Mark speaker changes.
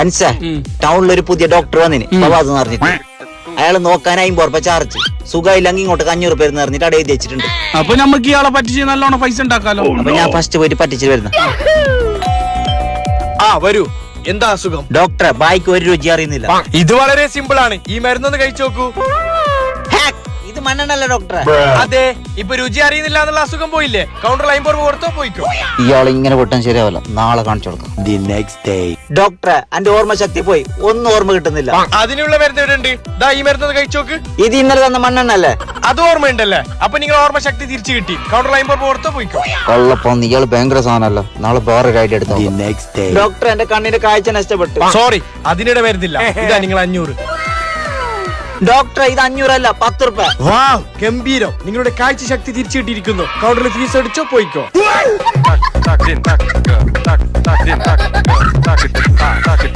Speaker 1: അൻസ ടൗണിലൊരു പുതിയ ഡോക്ടർ വന്നിന് ഫവാദ് എന്ന് പറഞ്ഞിട്ട്. അയാൾ നോക്കാൻ 50 രൂപ ചാർജ്. സുഖമില്ലെങ്കിൽ ഇങ്ങോട്ട് 500 രൂപ എന്ന് പറഞ്ഞിട്ട് അവിടെ എഴുതി വെച്ചിട്ടുണ്ട്.
Speaker 2: അപ്പൊ നമുക്ക് ഇയാളെ പറ്റിച്ച് നല്ലോണം പൈസ ഉണ്ടാക്കാലോ.
Speaker 1: അപ്പൊ ഞാൻ ഫസ്റ്റ് പോയിട്ട് പറ്റിച്ചു വരുന്ന.
Speaker 3: വരൂ. എന്താ അസുഖം?
Speaker 1: ഡോക്ടറെ ബായിക്ക് ഒരു രുചി അറിയുന്നില്ല.
Speaker 3: ഇത് വളരെ സിമ്പിൾ ആണ്. ഈ മരുന്നൊന്ന് കഴിച്ചു നോക്കൂ.
Speaker 1: ഇത് മണ്ണെണ്ണല്ല ഡോക്ടറെ.
Speaker 3: അതെ, ഇപ്പൊ രുചി അറിയുന്നില്ല എന്നുള്ള അസുഖം പോയില്ലേ? കൗണ്ടറിൽ 50 രൂപ കൊടുത്തോ പോയിക്കോ.
Speaker 1: ഇയാൾ ഇങ്ങനെ പൊട്ടാൻ ശരിയാവല്ല. നാളെ കാണിച്ചു കൊടുക്കാം. ഡോക്ടറെ എന്റെ ഓർമ്മ ശക്തി പോയി. ഒന്നും ഓർമ്മ കിട്ടുന്നില്ല.
Speaker 3: അതിനുള്ള മരുന്ന് ഇവിടെ ഉണ്ട്. ഈ മരുന്നൊന്ന് കഴിച്ചു നോക്ക്.
Speaker 1: ഇത് ഇന്നലെ തന്ന മണ്ണെണ്ണല്ലേ?
Speaker 3: അത് ഓർമ്മയുണ്ടല്ലേ? അപ്പൊ നിങ്ങൾ ഓർമ്മ ശക്തി തിരിച്ചു കിട്ടി. കൗണ്ടറിൽ 50 രൂപ കൊടുത്തോ പോയിക്കോ.
Speaker 1: കൊള്ളപ്പോന്ന് ഇയാൾ ഭയങ്കര സാധനല്ലോ. നാളെ വേറൊരു ഐഡിയ എടുത്തു. ഡോക്ടർ എന്റെ കണ്ണിന്റെ കാഴ്ച നഷ്ടപ്പെട്ടു.
Speaker 3: സോറി, അതിനിടെ മരുന്നില്ല. ഇതാ നിങ്ങൾ 500.
Speaker 1: ഡോക്ടർ ഇത് 500 അല്ല 10 രൂപ.
Speaker 3: ഗംഭീരം. നിങ്ങളുടെ കാഴ്ച ശക്തി തിരിച്ചു കിട്ടിയിരിക്കുന്നു. കൗണ്ടറിൽ ഫീസ് അടിച്ചോ പോയിക്കോ.